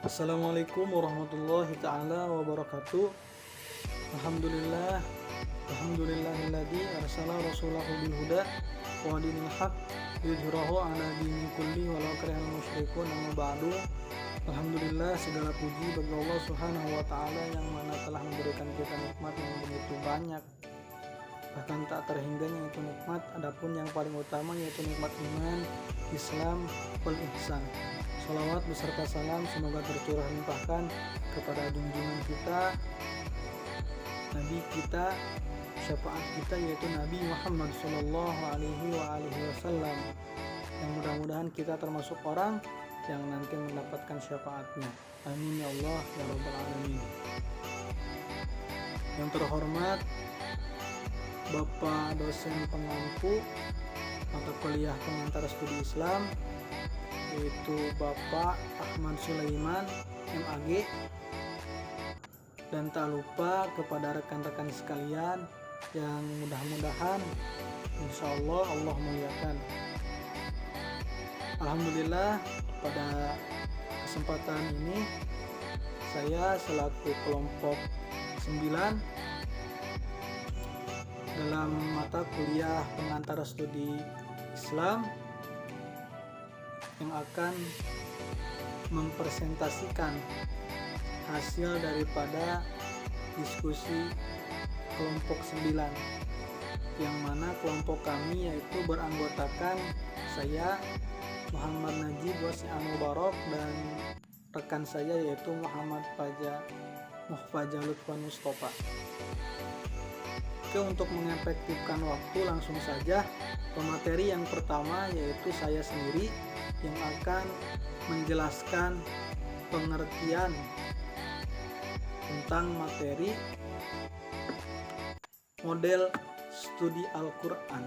Assalamualaikum warahmatullahi ta'ala wabarakatuh. Alhamdulillah. Alhamdulillahilladzi arsala rasulahu bil huda wa dinil haq yudhhirahu ala dini kulli walau karihal musyrikun. Amma ba'du. Alhamdulillah, segala puji bagi Allah Subhanahu wa taala yang mana telah memberikan kita nikmat yang begitu banyak, bahkan tak terhingganya itu nikmat. Adapun yang paling utama yaitu nikmat iman, Islam, wal ihsan. Salawat beserta salam semoga tercurah limpahkan kepada junjungan kita, Nabi kita, syafaat kita yaitu Nabi Muhammad Sallallahu Alaihi Wasallam. Yang mudah-mudahan kita termasuk orang yang nanti mendapatkan syafaatnya. Amin ya Allah ya Rabbal Alamin. Yang terhormat Bapak dosen pengampu mata kuliah pengantar studi Islam, yaitu Bapak Ahmad Sulaiman MAG, dan tak lupa kepada rekan-rekan sekalian yang mudah-mudahan insya Allah Allah muliakan. Alhamdulillah, pada kesempatan ini saya selaku kelompok 9 dalam mata kuliah pengantar studi Islam yang akan mempresentasikan hasil daripada diskusi kelompok 9, yang mana kelompok kami yaitu beranggotakan saya Muhammad Najib Wasi'an Mubarak dan rekan saya yaitu Muhammad Muhfaja Lutfan Mustafa. Oke, untuk mengefektifkan waktu langsung saja pemateri yang pertama yaitu saya sendiri yang akan menjelaskan pengertian tentang materi model studi Al-Quran.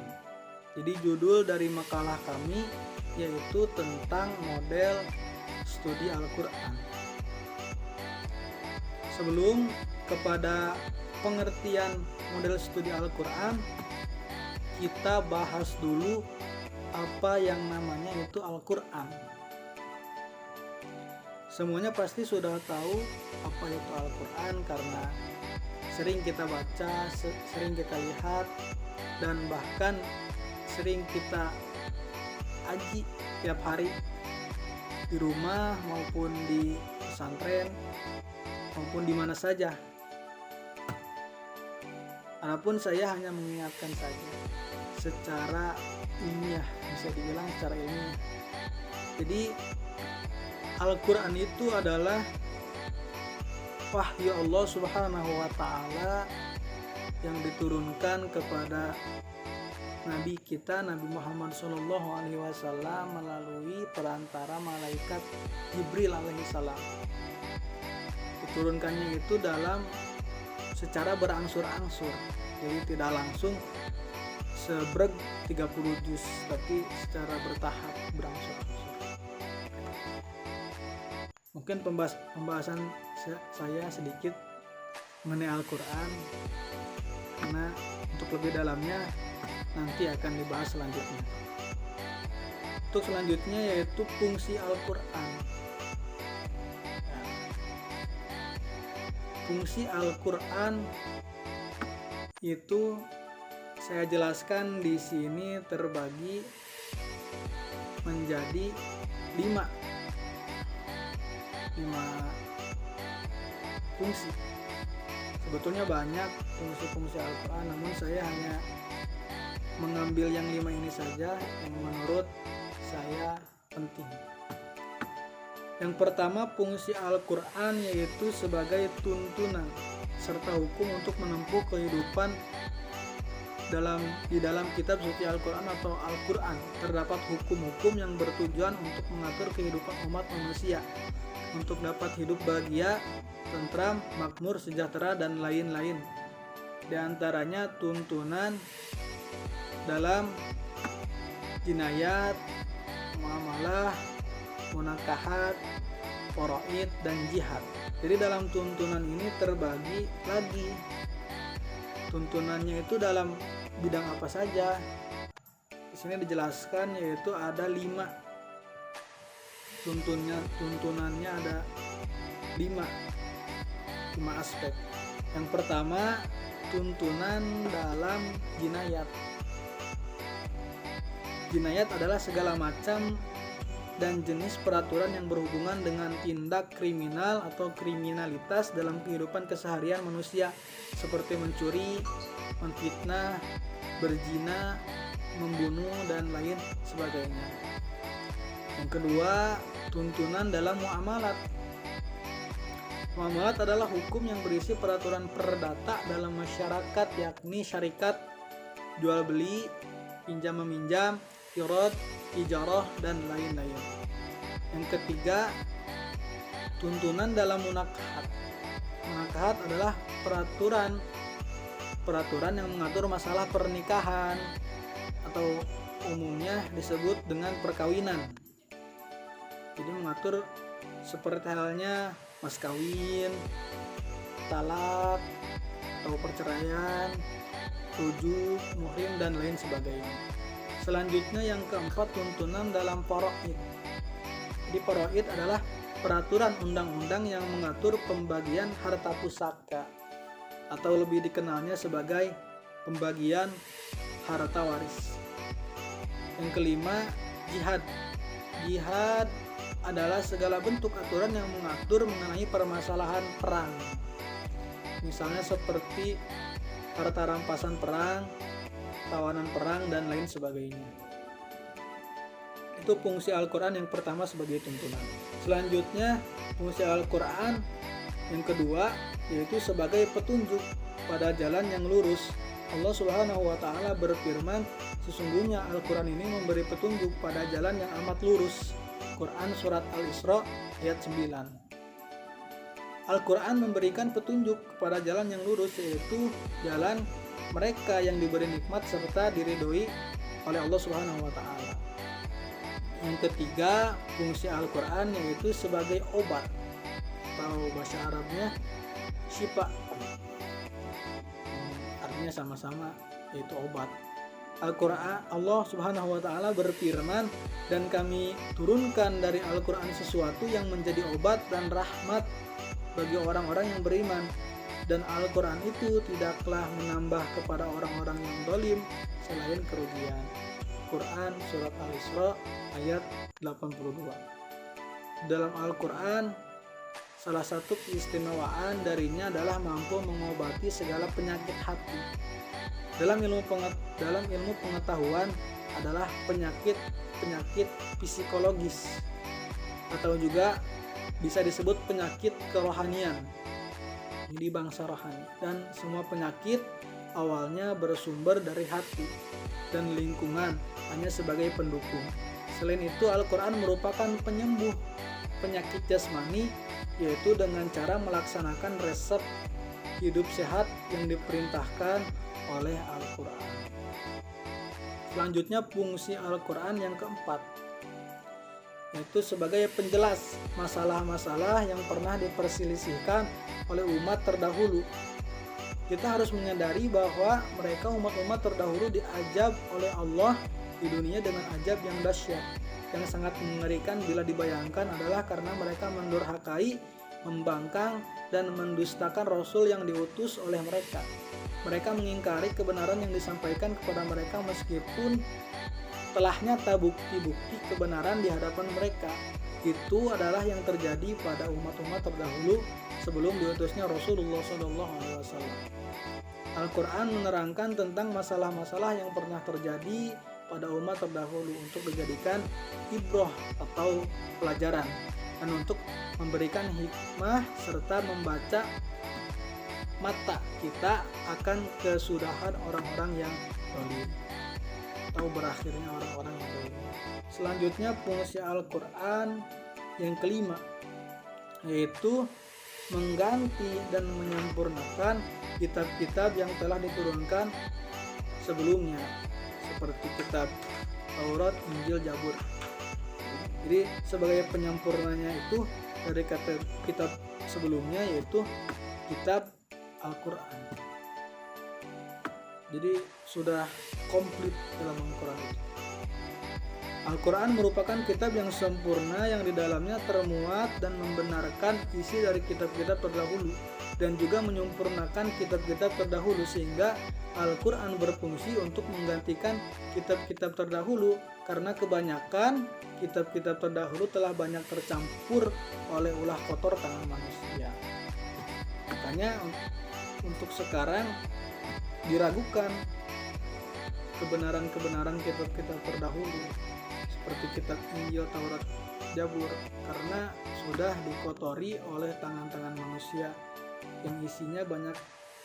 Jadi judul dari makalah kami yaitu tentang model studi Al-Quran. Sebelum kepada pengertian model studi Al-Quran, kita bahas dulu apa yang namanya itu Al-Quran. Semuanya pasti sudah tahu apa itu Al-Quran karena sering kita baca, sering kita lihat, dan bahkan sering kita aji tiap hari di rumah maupun di pesantren maupun di mana saja. Adapun saya hanya mengingatkan saja secara ilmiah, bisa dibilang secara ilmiah. Jadi Al-Quran itu adalah wahyu Allah Subhanahu wa Ta'ala yang diturunkan kepada Nabi kita Nabi Muhammad Sallallahu Alaihi Wasallam melalui perantara malaikat Jibril alaihissalam. Diturunkannya itu dalam secara berangsur-angsur, jadi tidak langsung sebreg 30 juz, tapi secara bertahap berangsur-angsur. Mungkin pembahasan saya sedikit mengenai Al-Quran, karena untuk lebih dalamnya nanti akan dibahas selanjutnya. Untuk selanjutnya yaitu fungsi Al-Quran. Fungsi Al-Quran itu saya jelaskan di sini terbagi menjadi 5 fungsi. Sebetulnya banyak fungsi-fungsi Al-Quran, namun saya hanya mengambil yang 5 ini saja yang menurut saya penting. Yang pertama, fungsi Al-Quran yaitu sebagai tuntunan serta hukum untuk menempuh kehidupan di dalam kitab suci Al-Quran atau Al-Quran. Terdapat hukum-hukum yang bertujuan untuk mengatur kehidupan umat manusia untuk dapat hidup bahagia, tentram, makmur, sejahtera, dan lain-lain. Di antaranya tuntunan dalam jinayat, muamalah, munakahat, faraid, dan jihad. Jadi dalam tuntunan ini terbagi lagi. Tuntunannya itu dalam bidang apa saja. Di sini dijelaskan yaitu ada 5 tuntunannya ada lima aspek. Yang pertama, tuntunan dalam jinayat. Jinayat adalah segala macam dan jenis peraturan yang berhubungan dengan tindak kriminal atau kriminalitas dalam kehidupan keseharian manusia, seperti mencuri, menfitnah, berzina, membunuh, dan lain sebagainya. Yang kedua, tuntunan dalam muamalat. Muamalat adalah hukum yang berisi peraturan perdata dalam masyarakat, yakni syarikat, jual beli, pinjam meminjam, qirad, ijarah, dan lain-lain. Yang ketiga, tuntunan dalam munakahat. Munakahat adalah peraturan yang mengatur masalah pernikahan atau umumnya disebut dengan perkawinan. Jadi mengatur seperti halnya mas kawin, talak atau perceraian, rujuk, muhrim, dan lain sebagainya. Selanjutnya yang keempat, tuntunan dalam faraid. Jadi faraid adalah peraturan undang-undang yang mengatur pembagian harta pusaka atau lebih dikenalnya sebagai pembagian harta waris. Yang kelima, jihad. Jihad adalah segala bentuk aturan yang mengatur mengenai permasalahan perang. Misalnya seperti harta rampasan perang, tawanan perang, dan lain sebagainya. Itu fungsi Al-Quran yang pertama sebagai tuntunan. Selanjutnya, fungsi Al-Quran yang kedua yaitu sebagai petunjuk pada jalan yang lurus. Allah Subhanahu wa Ta'ala berfirman, sesungguhnya Al-Quran ini memberi petunjuk pada jalan yang amat lurus. Quran Surat Al-Isra ayat 9. Al-Quran memberikan petunjuk kepada jalan yang lurus, yaitu jalan mereka yang diberi nikmat serta diridhoi oleh Allah Subhanahu wa Ta'ala. Yang ketiga, fungsi Al-Quran yaitu sebagai obat, atau bahasa Arabnya syifa, artinya sama-sama yaitu obat. Al-Quran, Allah Subhanahu wa Ta'ala berfirman, dan kami turunkan dari Al-Quran sesuatu yang menjadi obat dan rahmat bagi orang-orang yang beriman, dan Al-Quran itu tidaklah menambah kepada orang-orang yang zalim selain kerugian. Quran Surat Al-Isra ayat 82. Dalam Al-Quran, salah satu keistimewaan darinya adalah mampu mengobati segala penyakit hati. Dalam ilmu pengetahuan adalah penyakit psikologis atau juga bisa disebut penyakit kerohanian. Jadi bangsa rohani, dan semua penyakit awalnya bersumber dari hati dan lingkungan hanya sebagai pendukung. Selain itu, Al-Quran merupakan penyembuh penyakit jasmani, yaitu dengan cara melaksanakan resep hidup sehat yang diperintahkan oleh Al-Quran. Selanjutnya, fungsi Al-Quran yang keempat yaitu sebagai penjelas masalah-masalah yang pernah diperselisihkan oleh umat terdahulu. Kita harus menyadari bahwa mereka umat-umat terdahulu diajab oleh Allah di dunia dengan ajab yang dahsyat, yang sangat mengerikan bila dibayangkan adalah karena mereka mendurhakai, membangkang, dan mendustakan Rasul yang diutus oleh mereka. Mereka mengingkari kebenaran yang disampaikan kepada mereka meskipun telah nyata bukti-bukti kebenaran di hadapan mereka. Itu adalah yang terjadi pada umat-umat terdahulu sebelum diutusnya Rasulullah SAW. Al-Quran menerangkan tentang masalah-masalah yang pernah terjadi pada umat terdahulu untuk dijadikan ibrah atau pelajaran, dan untuk memberikan hikmah serta membaca mata kita akan kesudahan orang-orang yang zalim atau berakhirnya orang-orang yang zalim. Selanjutnya, fungsi Al-Quran yang kelima yaitu mengganti dan menyempurnakan kitab-kitab yang telah diturunkan sebelumnya, seperti kitab Taurat, Injil, Zabur. Jadi sebagai penyempurnanya itu dari kitab sebelumnya, yaitu kitab Al-Quran. Jadi sudah komplit dalam Al-Quran itu. Al-Quran merupakan kitab yang sempurna yang di dalamnya termuat dan membenarkan isi dari kitab-kitab terdahulu dan juga menyempurnakan kitab-kitab terdahulu, sehingga Al-Quran berfungsi untuk menggantikan kitab-kitab terdahulu karena kebanyakan kitab-kitab terdahulu telah banyak tercampur oleh ulah kotor tangan manusia. Makanya untuk sekarang diragukan kebenaran-kebenaran kitab-kitab terdahulu seperti kitab Injil, Taurat, Zabur, karena sudah dikotori oleh tangan-tangan manusia yang isinya banyak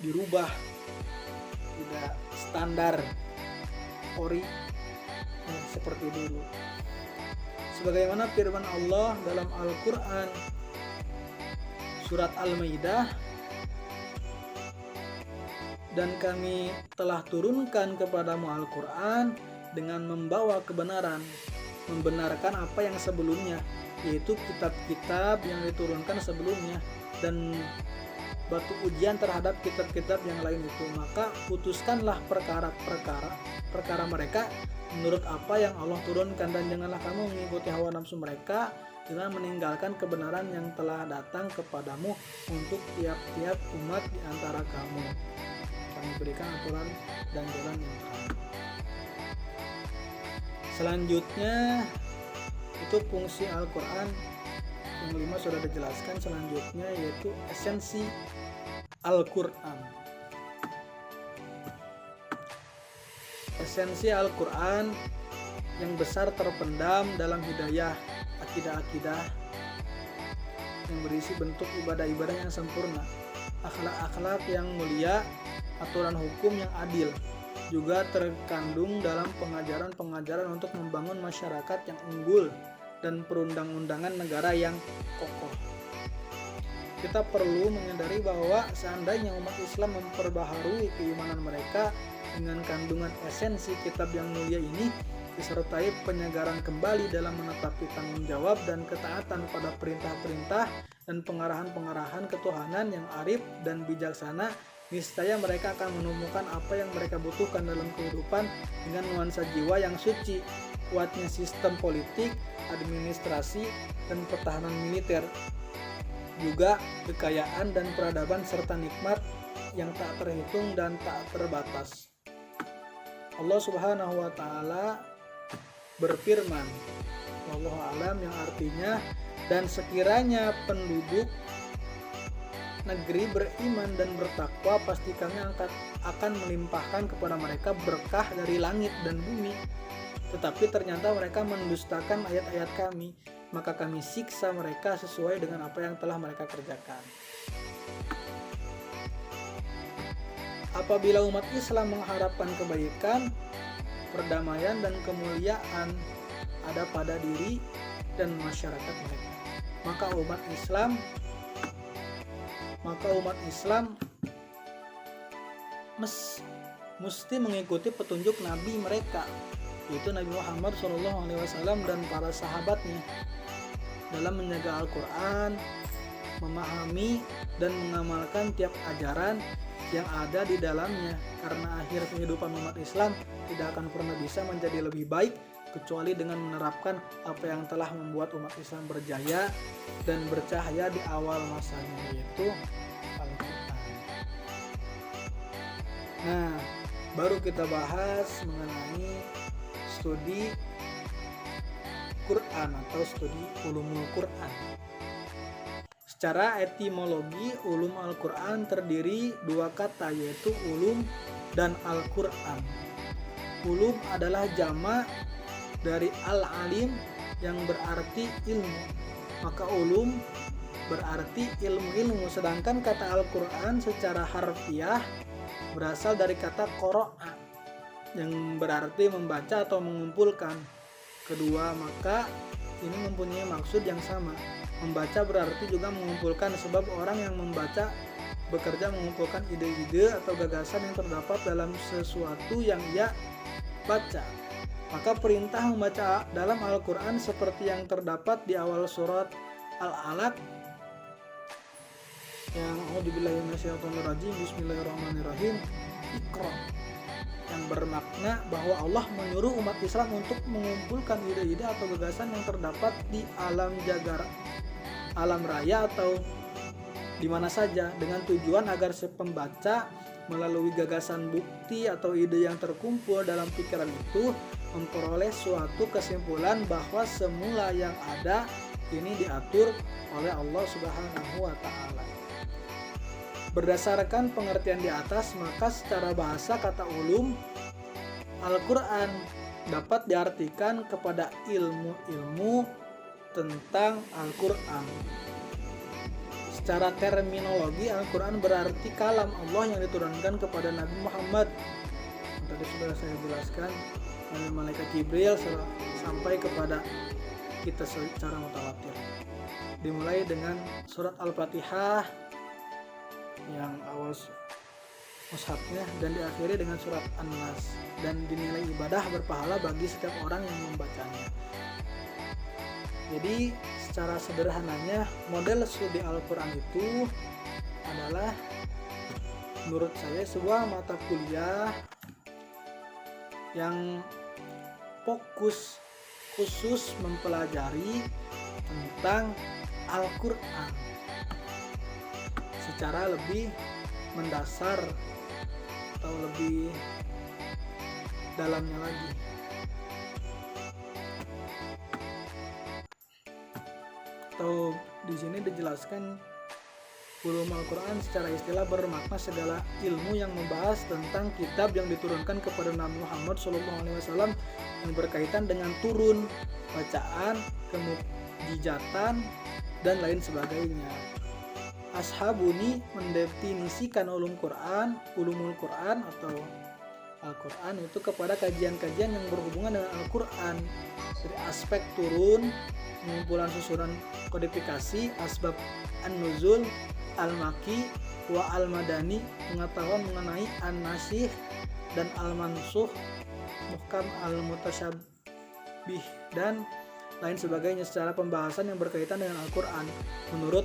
dirubah, tidak standar ori seperti dulu. Sebagaimana firman Allah dalam Al-Quran surat Al-Maidah, dan kami telah turunkan kepadamu Al-Quran dengan membawa kebenaran, membenarkan apa yang sebelumnya, yaitu kitab-kitab yang diturunkan sebelumnya, dan batu ujian terhadap kitab-kitab yang lain itu. Maka putuskanlah perkara mereka menurut apa yang Allah turunkan, dan janganlah kamu mengikuti hawa nafsu mereka dengan meninggalkan kebenaran yang telah datang kepadamu untuk tiap-tiap umat di antara kamu. Kami berikan aturan dan jalan yang terang. Selanjutnya itu fungsi Al-Quran yang 5 sudah dijelaskan. Selanjutnya yaitu esensi Al-Quran. Esensi Al-Quran yang besar terpendam dalam hidayah, akidah-akidah yang berisi bentuk ibadah-ibadah yang sempurna, akhlak-akhlak yang mulia, aturan hukum yang adil, juga terkandung dalam pengajaran-pengajaran untuk membangun masyarakat yang unggul dan perundang-undangan negara yang kokoh. Kita perlu menyadari bahwa seandainya umat Islam memperbaharui keimanan mereka dengan kandungan esensi kitab yang mulia ini, disertai penyegaran kembali dalam menetapi tanggung jawab dan ketaatan pada perintah-perintah dan pengarahan-pengarahan ketuhanan yang arif dan bijaksana, niscaya mereka akan menemukan apa yang mereka butuhkan dalam kehidupan dengan nuansa jiwa yang suci, kuatnya sistem politik, administrasi, dan pertahanan militer, juga kekayaan dan peradaban serta nikmat yang tak terhitung dan tak terbatas. Allah Subhanahu wa taala berfirman, wallahu alam, yang artinya, dan sekiranya penduduk negeri beriman dan bertakwa, pasti kami akan melimpahkan kepada mereka berkah dari langit dan bumi. Tetapi ternyata mereka mendustakan ayat-ayat kami, maka kami siksa mereka sesuai dengan apa yang telah mereka kerjakan. Apabila umat Islam mengharapkan kebaikan, perdamaian, dan kemuliaan ada pada diri dan masyarakat mereka, maka umat Islam mesti mengikuti petunjuk Nabi mereka, yaitu Nabi Muhammad SAW dan para sahabatnya, dalam menjaga Al-Quran, memahami dan mengamalkan tiap ajaran yang ada di dalamnya, karena akhir kehidupan umat Islam tidak akan pernah bisa menjadi lebih baik kecuali dengan menerapkan apa yang telah membuat umat Islam berjaya dan bercahaya di awal masanya, yaitu Al-Quran. Nah, baru kita bahas mengenai studi Quran atau studi ulumul Quran. Secara etimologi, ulum Al-Quran terdiri dua kata, yaitu ulum dan Al-Quran. Ulum adalah jamak dari al-alim yang berarti ilmu, maka ulum berarti ilmu-ilmu. Sedangkan kata Al-Quran secara harfiah berasal dari kata qara'a yang berarti membaca atau mengumpulkan. Kedua, maka ini mempunyai maksud yang sama. Membaca berarti juga mengumpulkan, sebab orang yang membaca bekerja mengumpulkan ide-ide atau gagasan yang terdapat dalam sesuatu yang ia baca. Maka perintah membaca dalam Al-Quran seperti yang terdapat di awal surat Al-Alaq yang A'udzubillahi minasyaitonirrajim, Bismillahirrahmanirrahim, Iqra, yang yang bermakna bahwa Allah menyuruh umat Islam untuk mengumpulkan ide-ide atau gagasan yang terdapat di alam jagat, alam raya atau di mana saja, dengan tujuan agar si pembaca melalui gagasan, bukti atau ide yang terkumpul dalam pikiran itu memperoleh suatu kesimpulan bahwa semula yang ada ini diatur oleh Allah Subhanahu wa Ta'ala. Berdasarkan pengertian di atas, maka secara bahasa kata ulum, Al-Quran dapat diartikan kepada ilmu-ilmu tentang Al-Quran. Secara terminologi, Al-Quran berarti kalam Allah yang diturunkan kepada Nabi Muhammad. Tadi sudah saya jelaskan, dari malaikat Jibril sampai kepada kita secara mutawatir. Dimulai dengan surat Al-Fatihah yang awal mushafnya dan diakhiri dengan surat An-Nas, dan dinilai ibadah berpahala bagi setiap orang yang membacanya. Jadi secara sederhananya, model studi Al-Quran itu adalah menurut saya sebuah mata kuliah yang khusus mempelajari tentang Al-Quran secara lebih mendasar atau lebih dalamnya lagi. Atau di sini dijelaskan ulum Al-Quran secara istilah bermakna segala ilmu yang membahas tentang kitab yang diturunkan kepada Nabi Muhammad SAW yang berkaitan dengan turun, bacaan, kemukjizatan, dan lain sebagainya. Ashabuni mendefinisikan ulumul Quran atau Al-Quran itu kepada kajian-kajian yang berhubungan dengan Al-Quran dari aspek turun, pengumpulan susunan kodifikasi, asbab an-nuzul, al-maki, wa al-madani, pengetahuan mengenai an-nasih dan al-mansuh, muhkam, al-mutasyabih, dan lain sebagainya secara pembahasan yang berkaitan dengan Al-Quran. Menurut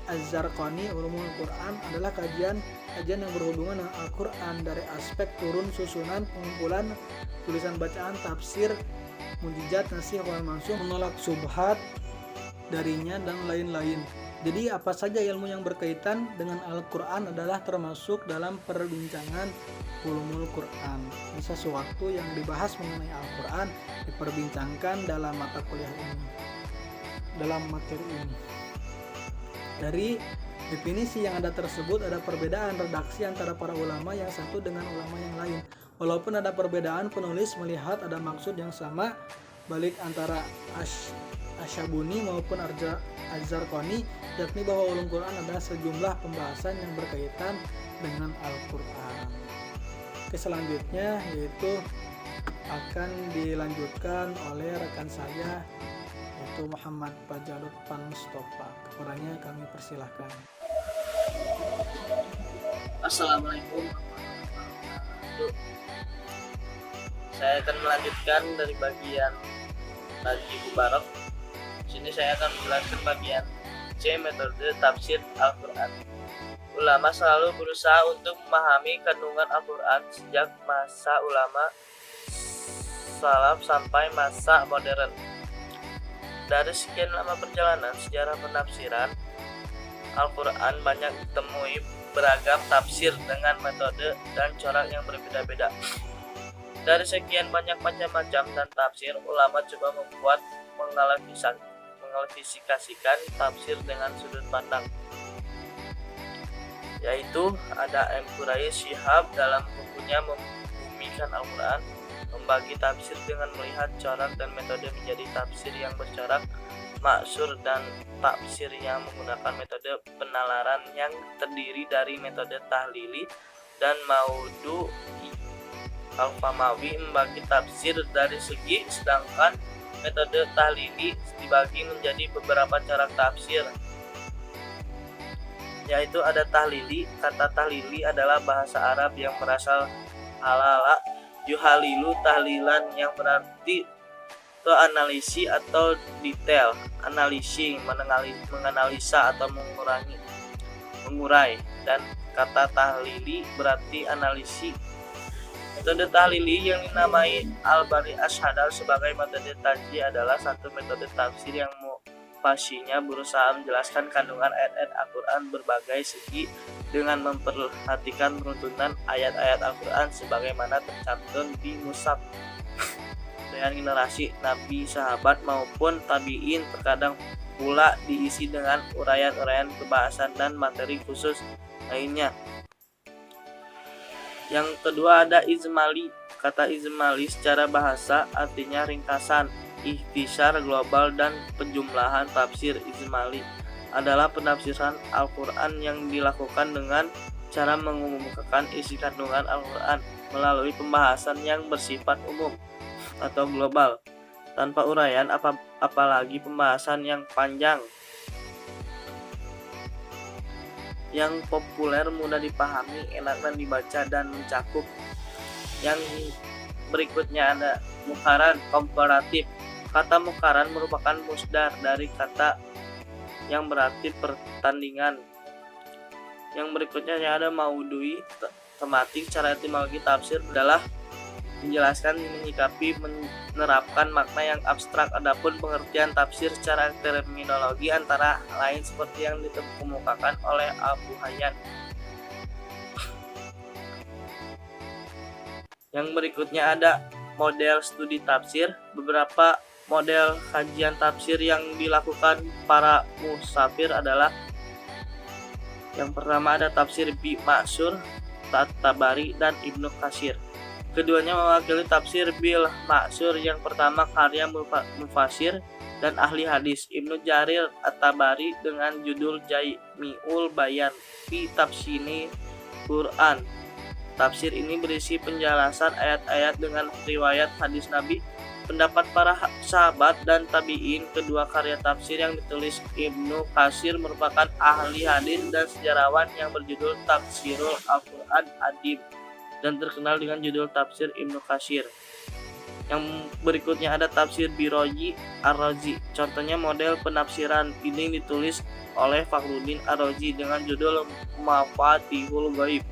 Az-Zarqani, ulumul Quran adalah kajian yang berhubungan dengan Al-Quran dari aspek turun, susunan, pengumpulan, tulisan bacaan, tafsir, mujizat, nasih, wal mansuh, menolak subhat darinya, dan lain-lain. Jadi apa saja ilmu yang berkaitan dengan Al-Quran adalah termasuk dalam perbincangan ulumul Quran. Bisa sesuatu yang dibahas mengenai Al-Quran diperbincangkan dalam mata kuliah ini, dalam materi ini. Dari definisi yang ada tersebut, ada perbedaan redaksi antara para ulama yang satu dengan ulama yang lain. Walaupun ada perbedaan, penulis melihat ada maksud yang sama balik antara Ashabuni maupun Az-Zarqani, yakni bahwa ulum Quran adalah sejumlah pembahasan yang berkaitan dengan Al-Quran. Selanjutnya yaitu akan dilanjutkan oleh rekan saya, yaitu Muhammad Fajarud Panmustofa. Kepadanya kami persilahkan. Assalamualaikum warahmatullahi wabarakatuh. Saya akan melanjutkan dari bagian Haji Mubarak. Sini saya akan menjelaskan bagian C, metode tafsir Al-Quran. Ulama selalu berusaha untuk memahami kandungan Al-Quran sejak masa ulama salaf sampai masa modern. Dari sekian lama perjalanan sejarah penafsiran Al-Quran, banyak ditemui beragam tafsir dengan metode dan corak yang berbeda-beda. Dari sekian banyak macam-macam dan tafsir, ulama coba membuat mengklasifikasikan tafsir dengan sudut pandang, yaitu ada M. Quraish Shihab dalam bukunya Membumikan Al-Quran membagi tafsir dengan melihat corak dan metode menjadi tafsir yang bercorak, maksur, dan tafsir yang menggunakan metode penalaran yang terdiri dari metode tahlili dan maudhu'i. Al-Famawi membagi tafsir dari segi, sedangkan metode tahlili dibagi menjadi beberapa cara tafsir, yaitu ada tahlili. Kata tahlili adalah bahasa Arab yang berasal halala yuhalilu tahlilan, yang berarti analisis atau detail, analising, menganalisa atau mengurai, dan kata tahlili berarti analisis Metode tahlili yang dinamai Al-Bari Asyhadar sebagai metode tajzi adalah satu metode tafsir yang mufasirnya berusaha menjelaskan kandungan ayat-ayat Al-Quran berbagai segi dengan memperhatikan runtunan ayat-ayat Al-Quran sebagaimana tercantum di mushaf. Dengan generasi Nabi, sahabat maupun tabi'in, terkadang pula diisi dengan uraian-uraian kebahasan dan materi khusus lainnya. Yang kedua ada ijmali. Kata ijmali secara bahasa artinya ringkasan, ikhtisar global, dan penjumlahan. Tafsir ijmali adalah penafsiran Al-Quran yang dilakukan dengan cara mengumumkan isi kandungan Al-Quran melalui pembahasan yang bersifat umum atau global, tanpa uraian apalagi pembahasan yang panjang. Yang populer, mudah dipahami, enak dan dibaca, dan mencakup. Yang berikutnya ada mukaran komparatif. Kata mukaran merupakan musdar dari kata yang berarti pertandingan. Yang berikutnya ada maudhui, tematik. Cara etimologi tafsir adalah menjelaskan, menyikapi, menerapkan makna yang abstrak. Adapun pengertian tafsir secara terminologi antara lain seperti yang dikemukakan oleh Abu Hayyan. Yang berikutnya ada model studi tafsir. Beberapa model kajian tafsir yang dilakukan para musafir adalah: yang pertama ada tafsir Bi Ma'sur, Tabari, dan Ibnu Katsir. Keduanya mewakili tafsir bil Ma'sur. Yang pertama karya mufasir dan ahli hadis Ibnu Jarir At-Tabari dengan judul Jami'ul Bayan fi Tafsiri Quran. Tafsir ini berisi penjelasan ayat-ayat dengan riwayat hadis Nabi, pendapat para sahabat dan tabi'in. Kedua karya tafsir yang ditulis Ibnu Katsir merupakan ahli hadis dan sejarawan yang berjudul Tafsirul Al-Quran Adim dan terkenal dengan judul Tafsir Ibnu Katsir. Yang berikutnya ada tafsir Biroji Ar-Razi. Contohnya model penafsiran ini ditulis oleh Fakhruddin Ar-Razi dengan judul Mafatihul Ghaib,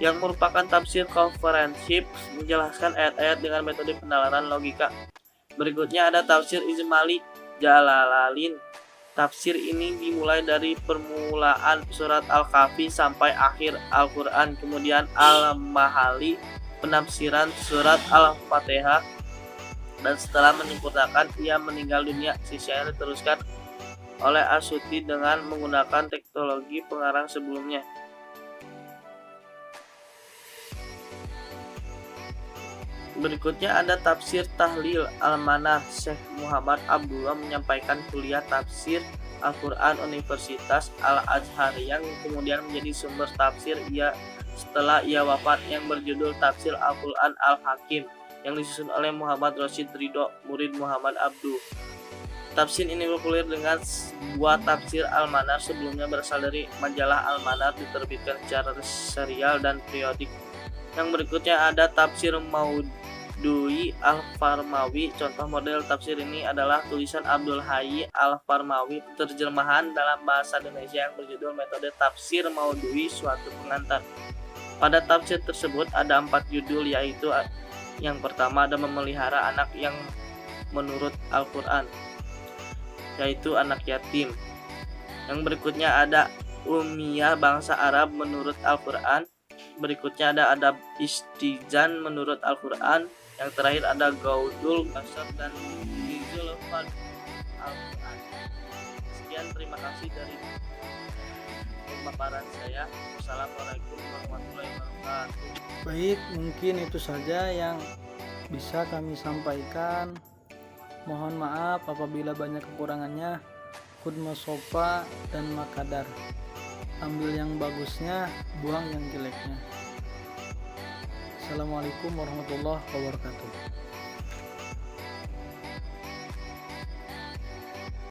yang merupakan tafsir komprehensif menjelaskan ayat-ayat dengan metode pendalaman logika. Berikutnya ada tafsir Ijmali Jalalain. Tafsir ini dimulai dari permulaan surat Al-Kahfi sampai akhir Al-Quran. Kemudian Al-Mahali penafsiran surat Al-Fatihah, dan setelah menyempurnakan ia meninggal dunia. Sisanya diteruskan oleh As-Suti dengan menggunakan teknologi pengarang sebelumnya. Berikutnya ada tafsir Tahlil Al-Manar. Syekh Muhammad Abdullah menyampaikan kuliah tafsir Al-Quran Universitas Al-Azhar yang kemudian menjadi sumber tafsir setelah ia wafat, yang berjudul Tafsir Al-Quran Al-Hakim, yang disusun oleh Muhammad Rashid Ridho, murid Muhammad Abduh. Tafsir ini populer dengan sebuah tafsir Al-Manar sebelumnya berasal dari majalah Al-Manar, diterbitkan secara serial dan periodik. Yang berikutnya ada tafsir Maudhui Al-Farmawi. Contoh model tafsir ini adalah tulisan Abdul Hayy Al-Farmawi, terjemahan dalam bahasa Indonesia yang berjudul Metode Tafsir Maudhui Suatu Pengantar. Pada tafsir tersebut ada 4 judul, yaitu yang pertama ada memelihara anak yang menurut Al-Quran, yaitu anak yatim. Yang berikutnya ada Ummiyah bangsa Arab menurut Al-Quran. Berikutnya ada adab istizan menurut Al-Quran. Yang terakhir ada Gaudul Basar dan Hizul Al-Quran. Sekian, terima kasih dari pemaparan saya. Assalamualaikum warahmatullahi wabarakatuh. Baik, mungkin itu saja yang bisa kami sampaikan. Mohon maaf apabila banyak kekurangannya. Khudma sofa dan makadar. Ambil yang bagusnya, buang yang jeleknya. Assalamualaikum warahmatullahi wabarakatuh.